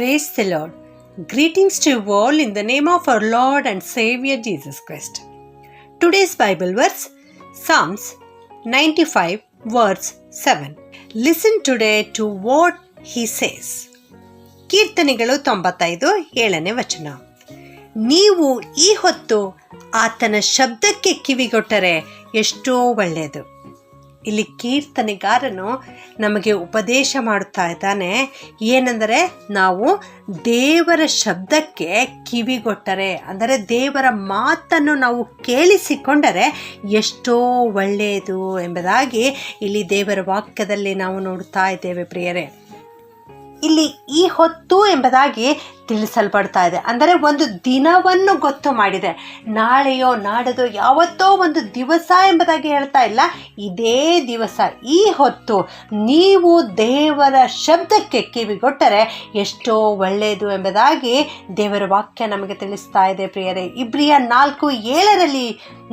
Praise the Lord. Greetings to you all in the name of our Lord and Savior Jesus Christ. Today's Bible verse, Psalms 95 verse 7. Listen today to what he says. ಕೀರ್ತನೆಗಳು 95 7ನೇ ವಚನ. ನೀವು ಈ ಹೊತ್ತು ಆತನ ಶಬ್ದಕ್ಕೆ ಕಿವಿಗೊಟ್ಟರೆ ಎಷ್ಟೋ ಒಳ್ಳೆಯದು. ಇಲ್ಲಿ ಕೀರ್ತನೆಗಾರನು ನಮಗೆ ಉಪದೇಶ ಮಾಡುತ್ತಾ ಇದ್ದಾನೆ. ಏನೆಂದರೆ ನಾವು ದೇವರ ಶಬ್ದಕ್ಕೆ ಕಿವಿಗೊಟ್ಟರೆ, ಅಂದರೆ ದೇವರ ಮಾತನ್ನು ನಾವು ಕೇಳಿಸಿಕೊಂಡರೆ ಎಷ್ಟೋ ಒಳ್ಳೆಯದು ಎಂಬುದಾಗಿ ಇಲ್ಲಿ ದೇವರ ವಾಕ್ಯದಲ್ಲಿ ನಾವು ನೋಡುತ್ತಾ ಇದ್ದೇವೆ ಪ್ರಿಯರೇ. ಇಲ್ಲಿ ಈ ಹೊತ್ತು ಎಂಬುದಾಗಿ ತಿಳಿಸಲ್ಪಡ್ತಾ ಇದೆ. ಅಂದರೆ ಒಂದು ದಿನವನ್ನು ಗೊತ್ತು ಮಾಡಿದೆ. ನಾಳೆಯೋ ನಾಡದೋ ಯಾವತ್ತೋ ಒಂದು ದಿವಸ ಎಂಬುದಾಗಿ ಹೇಳ್ತಾ ಇಲ್ಲ. ಇದೇ ದಿವಸ, ಈ ಹೊತ್ತು ನೀವು ದೇವರ ಶಬ್ದಕ್ಕೆ ಕಿವಿಗೊಟ್ಟರೆ ಎಷ್ಟೋ ಒಳ್ಳೆಯದು ಎಂಬುದಾಗಿ ದೇವರ ವಾಕ್ಯ ನಮಗೆ ತಿಳಿಸ್ತಾ ಇದೆ ಪ್ರಿಯರೇ. ಇಬ್ರಿಯ 4:7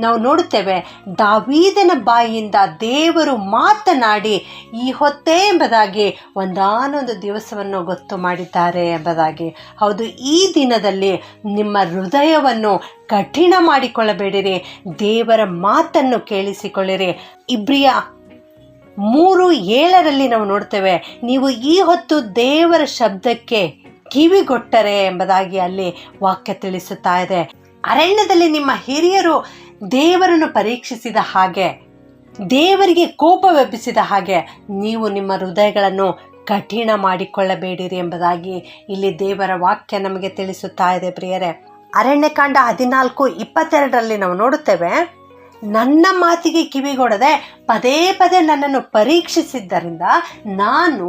ನಾವು ನೋಡುತ್ತೇವೆ, ದಾವೀದನ ಬಾಯಿಯಿಂದ ದೇವರು ಮಾತನಾಡಿ ಈ ಹೊತ್ತೇ ಎಂಬುದಾಗಿ ಒಂದಾನೊಂದು ದಿವಸವನ್ನು ಗೊತ್ತು ಮಾಡಿದ್ದಾರೆ ಎಂಬುದಾಗಿ. ಹೌದು, ಈ ದಿನದಲ್ಲಿ ನಿಮ್ಮ ಹೃದಯವನ್ನು ಕಠಿಣ ಮಾಡಿಕೊಳ್ಳಬೇಡಿರಿ, ದೇವರ ಮಾತನ್ನು ಕೇಳಿಸಿಕೊಳ್ಳಿರಿ. ಇಬ್ರಿಯ 3:7 ನಾವು ನೋಡ್ತೇವೆ, ನೀವು ಈ ಹೊತ್ತು ದೇವರ ಶಬ್ದಕ್ಕೆ ಕಿವಿಗೊಟ್ಟರೆ ಎಂಬುದಾಗಿ ಅಲ್ಲಿ ವಾಕ್ಯ ತಿಳಿಸುತ್ತಾ ಇದೆ. ಅರಣ್ಯದಲ್ಲಿ ನಿಮ್ಮ ಹಿರಿಯರು ದೇವರನ್ನು ಪರೀಕ್ಷಿಸಿದ ಹಾಗೆ, ದೇವರಿಗೆ ಕೋಪವೆಬ್ಬಿಸಿದ ಹಾಗೆ ನೀವು ನಿಮ್ಮ ಹೃದಯಗಳನ್ನು ಕಠಿಣ ಮಾಡಿಕೊಳ್ಳಬೇಡಿರಿ ಎಂಬುದಾಗಿ ಇಲ್ಲಿ ದೇವರ ವಾಕ್ಯ ನಮಗೆ ತಿಳಿಸುತ್ತಾ ಇದೆ ಪ್ರಿಯರೇ. ಅರಣ್ಯಕಾಂಡ 14:22 ನಾವು ನೋಡುತ್ತೇವೆ, ನನ್ನ ಮಾತಿಗೆ ಕಿವಿಗೊಡದೆ ಪದೇ ಪದೇ ನನ್ನನ್ನು ಪರೀಕ್ಷಿಸಿದ್ದರಿಂದ ನಾನು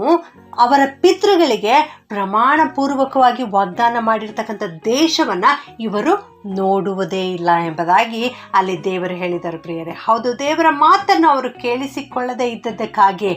ಅವರ ಪಿತೃಗಳಿಗೆ ಪ್ರಮಾಣ ಪೂರ್ವಕವಾಗಿ ವಾಗ್ದಾನ ಮಾಡಿರ್ತಕ್ಕಂಥ ದೇಶವನ್ನು ಇವರು ನೋಡುವುದೇ ಇಲ್ಲ ಎಂಬುದಾಗಿ ಅಲ್ಲಿ ದೇವರು ಹೇಳಿದರು ಪ್ರಿಯರೇ. ಹೌದು, ದೇವರ ಮಾತನ್ನು ಅವರು ಕೇಳಿಸಿಕೊಳ್ಳದೇ ಇದ್ದದ್ದಕ್ಕಾಗಿ,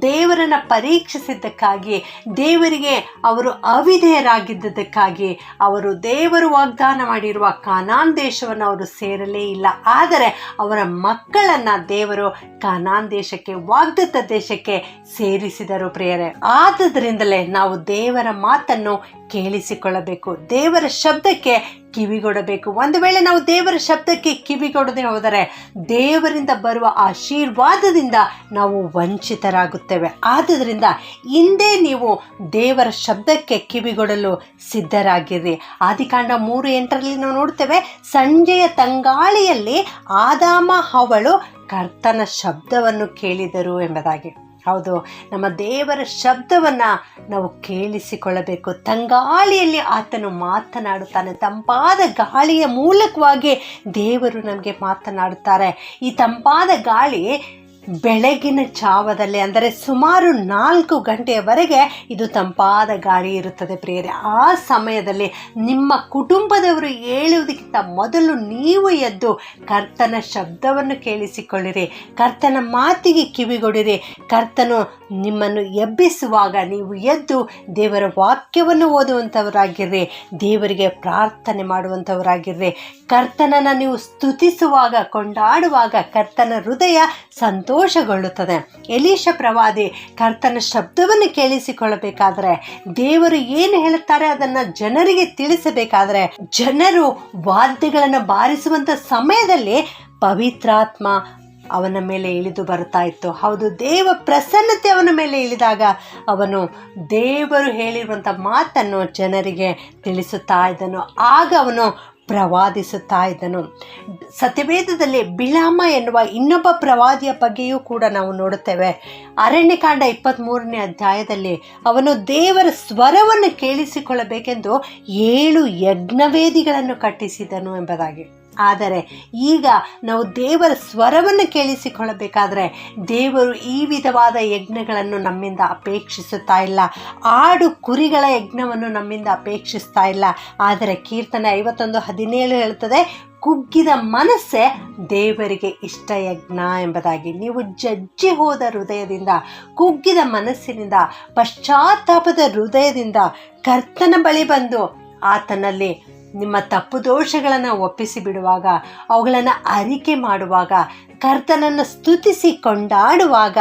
ದೇವರನ್ನು ಪರೀಕ್ಷಿಸಿದ್ದಕ್ಕಾಗಿ, ದೇವರಿಗೆ ಅವರು ಅವಿಧೇಯರಾಗಿದ್ದದಕ್ಕಾಗಿ ಅವರು ದೇವರು ವಾಗ್ದಾನ ಮಾಡಿರುವ ಕಾನಾನ್ ದೇಶವನ್ನು ಅವರು ಸೇರಲೇ ಇಲ್ಲ. ಆದರೆ ಅವರ ಮಕ್ಕಳನ್ನು ದೇವರು ಕಾನಾನ್ ದೇಶಕ್ಕೆ, ವಾಗ್ದತ್ತ ದೇಶಕ್ಕೆ ಸೇರಿಸಿದರು ಪ್ರಿಯರೇ. ಆದ್ದರಿಂದಲೇ ನಾವು ದೇವರ ಮಾತನ್ನು ಕೇಳಿಸಿಕೊಳ್ಳಬೇಕು, ದೇವರ ಶಬ್ದಕ್ಕೆ ಕಿವಿಗೊಡಬೇಕು. ಒಂದು ವೇಳೆ ನಾವು ದೇವರ ಶಬ್ದಕ್ಕೆ ಕಿವಿಗೊಡದೆ ಹೋದರೆ ದೇವರಿಂದ ಬರುವ ಆಶೀರ್ವಾದದಿಂದ ನಾವು ವಂಚಿತರಾಗುತ್ತೇವೆ. ಆದ್ದರಿಂದ ಹಿಂದೆ ನೀವು ದೇವರ ಶಬ್ದಕ್ಕೆ ಕಿವಿಗೊಡಲು ಸಿದ್ಧರಾಗಿರಿ. ಆದಿಕಾಂಡ 3:8 ನಾವು ನೋಡ್ತೇವೆ, ಸಂಜೆಯ ತಂಗಾಳಿಯಲ್ಲಿ ಆದಾಮ ಹವ್ವಳು ಕರ್ತನ ಶಬ್ದವನ್ನು ಕೇಳಿದರು ಎಂಬುದಾಗಿ. ಹೌದು, ನಮ್ಮ ದೇವರ ಶಬ್ದವನ್ನು ನಾವು ಕೇಳಿಸಿಕೊಳ್ಳಬೇಕು. ತಂಗಾಳಿಯಲ್ಲಿ ಆತನು ಮಾತನಾಡುತ್ತಾನೆ. ತಂಪಾದ ಗಾಳಿಯ ಮೂಲಕವಾಗಿ ದೇವರು ನಮಗೆ ಮಾತನಾಡುತ್ತಾರೆ. ಈ ತಂಪಾದ ಗಾಳಿ ಬೆಳಗಿನ ಜಾವದಲ್ಲಿ, ಅಂದರೆ ಸುಮಾರು 4 ಗಂಟೆಯವರೆಗೆ ಇದು ತಂಪಾದ ಗಾಳಿ ಇರುತ್ತದೆ ಪ್ರಿಯರೇ. ಆ ಸಮಯದಲ್ಲಿ ನಿಮ್ಮ ಕುಟುಂಬದವರು ಏಳುವುದಕ್ಕಿಂತ ಮೊದಲು ನೀವು ಎದ್ದು ಕರ್ತನ ಶಬ್ದವನ್ನು ಕೇಳಿಸಿಕೊಳ್ಳಿರಿ, ಕರ್ತನ ಮಾತಿಗೆ ಕಿವಿಗೊಡಿರಿ. ಕರ್ತನು ನಿಮ್ಮನ್ನು ಎಬ್ಬಿಸುವಾಗ ನೀವು ಎದ್ದು ದೇವರ ವಾಕ್ಯವನ್ನು ಓದುವಂಥವರಾಗಿರ್ರಿ, ದೇವರಿಗೆ ಪ್ರಾರ್ಥನೆ ಮಾಡುವಂಥವರಾಗಿರ್ರಿ. ಕರ್ತನನ್ನು ನೀವು ಸ್ತುತಿಸುವಾಗ, ಕೊಂಡಾಡುವಾಗ ಕರ್ತನ ಹೃದಯ ಸಂತೋಷಗೊಳ್ಳುತ್ತದೆ. ಎಲೀಷ ಪ್ರವಾದಿ ಕರ್ತನ ಶಬ್ದವನ್ನು ಕೇಳಿಸಿಕೊಳ್ಳಬೇಕಾದ್ರೆ, ದೇವರು ಏನು ಹೇಳುತ್ತಾರೆ ಅದನ್ನು ಜನರಿಗೆ ತಿಳಿಸಬೇಕಾದ್ರೆ, ಜನರು ವಾದ್ಯಗಳನ್ನು ಬಾರಿಸುವಂಥ ಸಮಯದಲ್ಲಿ ಪವಿತ್ರಾತ್ಮ ಅವನ ಮೇಲೆ ಇಳಿದು ಬರ್ತಾ ಇತ್ತು. ಹೌದು, ದೇವ ಪ್ರಸನ್ನತೆ ಅವನ ಮೇಲೆ ಇಳಿದಾಗ ಅವನು ದೇವರು ಹೇಳಿರುವಂಥ ಮಾತನ್ನು ಜನರಿಗೆ ತಿಳಿಸುತ್ತಾ ಇದ್ದನು. ಆಗ ಅವನು ಪ್ರವಾದಿಸುತ್ತಾ ಇದ್ದನು. ಸತ್ಯವೇದದಲ್ಲಿ ಬಿಳಾಮ ಎನ್ನುವ ಇನ್ನೊಬ್ಬ ಪ್ರವಾದಿಯ ಬಗ್ಗೆಯೂ ಕೂಡ ನಾವು ನೋಡುತ್ತೇವೆ. ಅರಣ್ಯಕಾಂಡ 23ನೇ ಅಧ್ಯಾಯದಲ್ಲಿ ಅವನು ದೇವರ ಸ್ವರವನ್ನು ಕೇಳಿಸಿಕೊಳ್ಳಬೇಕೆಂದು 7 ಯಜ್ಞವೇದಿಗಳನ್ನು ಕಟ್ಟಿಸಿದನು ಎಂಬುದಾಗಿ. ಆದರೆ ಈಗ ನಾವು ದೇವರ ಸ್ವರವನ್ನು ಕೇಳಿಸಿಕೊಳ್ಳಬೇಕಾದ್ರೆ ದೇವರು ಈ ವಿಧವಾದ ಯಜ್ಞಗಳನ್ನು ನಮ್ಮಿಂದ ಅಪೇಕ್ಷಿಸುತ್ತಾ ಇಲ್ಲ. ಆಡು ಕುರಿಗಳ ಯಜ್ಞವನ್ನು ನಮ್ಮಿಂದ ಅಪೇಕ್ಷಿಸ್ತಾ ಇಲ್ಲ. ಆದರೆ ಕೀರ್ತನೆ 51:17 ಹೇಳುತ್ತದೆ, ಕುಗ್ಗಿದ ಮನಸ್ಸೇ ದೇವರಿಗೆ ಇಷ್ಟ ಯಜ್ಞ ಎಂಬುದಾಗಿ. ನೀವು ಜಜ್ಜಿ ಹೋದ ಹೃದಯದಿಂದ, ಕುಗ್ಗಿದ ಮನಸ್ಸಿನಿಂದ, ಪಶ್ಚಾತ್ತಾಪದ ಹೃದಯದಿಂದ ಕರ್ತನ ಬಳಿ ಬಂದು ಆತನಲ್ಲಿ ನಿಮ್ಮ ತಪ್ಪು ದೋಷಗಳನ್ನು ಒಪ್ಪಿಸಿ ಬಿಡುವಾಗ, ಅವುಗಳನ್ನು ಅರಿಕೆ ಮಾಡುವಾಗ, ಕರ್ತನನ್ನು ಸ್ತುತಿಸಿ ಕೊಂಡಾಡುವಾಗ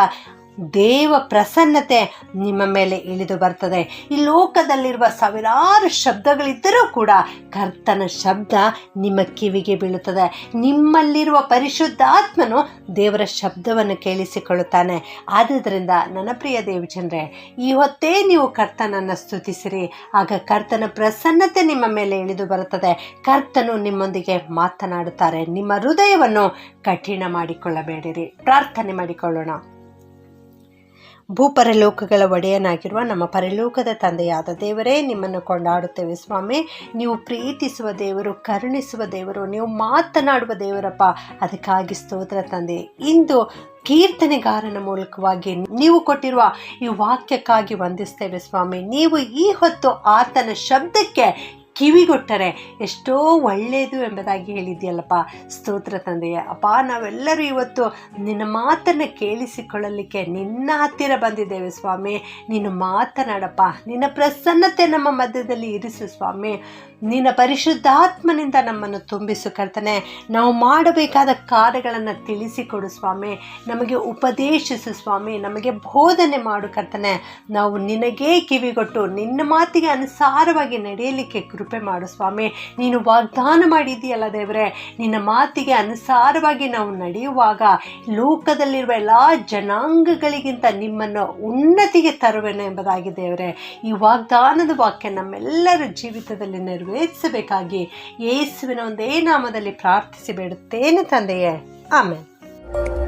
ದೇವ ಪ್ರಸನ್ನತೆ ನಿಮ್ಮ ಮೇಲೆ ಇಳಿದು ಬರ್ತದೆ. ಈ ಲೋಕದಲ್ಲಿರುವ ಸಾವಿರಾರು ಶಬ್ದಗಳಿದ್ದರೂ ಕೂಡ ಕರ್ತನ ಶಬ್ದ ನಿಮ್ಮ ಕಿವಿಗೆ ಬೀಳುತ್ತದೆ. ನಿಮ್ಮಲ್ಲಿರುವ ಪರಿಶುದ್ಧಾತ್ಮನು ದೇವರ ಶಬ್ದವನ್ನು ಕೇಳಿಸಿಕೊಳ್ಳುತ್ತಾನೆ. ಆದುದರಿಂದ ನನ್ನ ಪ್ರಿಯ ದೇವಜನರೇ, ಈ ಹೊತ್ತೇ ನೀವು ಕರ್ತನನ್ನು ಸ್ತುತಿಸಿರಿ. ಆಗ ಕರ್ತನ ಪ್ರಸನ್ನತೆ ನಿಮ್ಮ ಮೇಲೆ ಇಳಿದು ಬರುತ್ತದೆ. ಕರ್ತನು ನಿಮ್ಮೊಂದಿಗೆ ಮಾತನಾಡುತ್ತಾರೆ. ನಿಮ್ಮ ಹೃದಯವನ್ನು ಕಠಿಣ ಮಾಡಿಕೊಳ್ಳಬೇಡಿರಿ. ಪ್ರಾರ್ಥನೆ ಮಾಡಿಕೊಳ್ಳೋಣ. ಭೂಪರಲೋಕಗಳ ಒಡೆಯನಾಗಿರುವ ನಮ್ಮ ಪರಲೋಕದ ತಂದೆಯಾದ ದೇವರೇ, ನಿಮ್ಮನ್ನು ಕೊಂಡಾಡುತ್ತೇವೆ ಸ್ವಾಮಿ. ನೀವು ಪ್ರೀತಿಸುವ ದೇವರು, ಕರುಣಿಸುವ ದೇವರು, ನೀವು ಮಾತನಾಡುವ ದೇವರಪ್ಪ. ಅದಕ್ಕಾಗಿ ಸ್ತೋತ್ರ ತಂದೆ. ಇಂದು ಕೀರ್ತನೆಗಾರನ ಮೂಲಕವಾಗಿ ನೀವು ಕೊಟ್ಟಿರುವ ಈ ವಾಕ್ಯಕ್ಕಾಗಿ ವಂದಿಸ್ತೇವೆ ಸ್ವಾಮಿ. ನೀವು ಈ ಹೊತ್ತು ಆತನ ಶಬ್ದಕ್ಕೆ ಕಿವಿಗೊಟ್ಟರೆ ಎಷ್ಟೋ ಒಳ್ಳೆಯದು ಎಂಬುದಾಗಿ ಹೇಳಿದ್ಯಲ್ಲಪ್ಪ. ಸ್ತೋತ್ರ ತಂದೆಯೇ. ಅಪ್ಪ, ನಾವೆಲ್ಲರೂ ಇವತ್ತು ನಿನ್ನ ಮಾತನ್ನು ಕೇಳಿಸಿಕೊಳ್ಳಲಿಕ್ಕೆ ನಿನ್ನ ಹತ್ತಿರ ಬಂದಿದ್ದೇವೆ ಸ್ವಾಮಿ. ನೀನು ಮಾತನಾಡಪ್ಪ. ನಿನ್ನ ಪ್ರಸನ್ನತೆ ನಮ್ಮ ಮಧ್ಯದಲ್ಲಿ ಇರಿಸು ಸ್ವಾಮಿ. ನಿನ್ನ ಪರಿಶುದ್ಧಾತ್ಮನಿಂದ ನಮ್ಮನ್ನು ತುಂಬಿಸು ಕರ್ತನೆ. ನಾವು ಮಾಡಬೇಕಾದ ಕಾರ್ಯಗಳನ್ನು ತಿಳಿಸಿಕೊಡು ಸ್ವಾಮಿ. ನಮಗೆ ಉಪದೇಶಿಸು ಸ್ವಾಮಿ. ನಮಗೆ ಬೋಧನೆ ಮಾಡು ಕರ್ತನೆ. ನಾವು ನಿನಗೇ ಕಿವಿಗೊಟ್ಟು ನಿನ್ನ ಮಾತಿಗೆ ಅನುಸಾರವಾಗಿ ನಡೆಯಲಿಕ್ಕೆ ಕೃಪೆ ಮಾಡು ಸ್ವಾಮಿ. ನೀನು ವಾಗ್ದಾನ ಮಾಡಿದ್ದೀಯಲ್ಲ ದೇವರೇ, ನಿನ್ನ ಮಾತಿಗೆ ಅನುಸಾರವಾಗಿ ನಾವು ನಡೆಯುವಾಗ ಲೋಕದಲ್ಲಿರುವ ಎಲ್ಲ ಜನಾಂಗಗಳಿಗಿಂತ ನಿಮ್ಮನ್ನು ಉನ್ನತಿಗೆ ತರುವೆನು ಎಂಬುದಾಗಿ ದೇವರೇ, ಈ ವಾಗ್ದಾನದ ವಾಕ್ಯ ನಮ್ಮೆಲ್ಲರ ಜೀವಿತದಲ್ಲಿ ನೆರವೇರಿಸಬೇಕಾಗಿ ಯೇಸುವಿನ ಒಂದೇ ನಾಮದಲ್ಲಿ ಪ್ರಾರ್ಥಿಸಿ ಬೇಡುತ್ತೇನೆ ತಂದೆಯೇ. ಆಮೆನ್.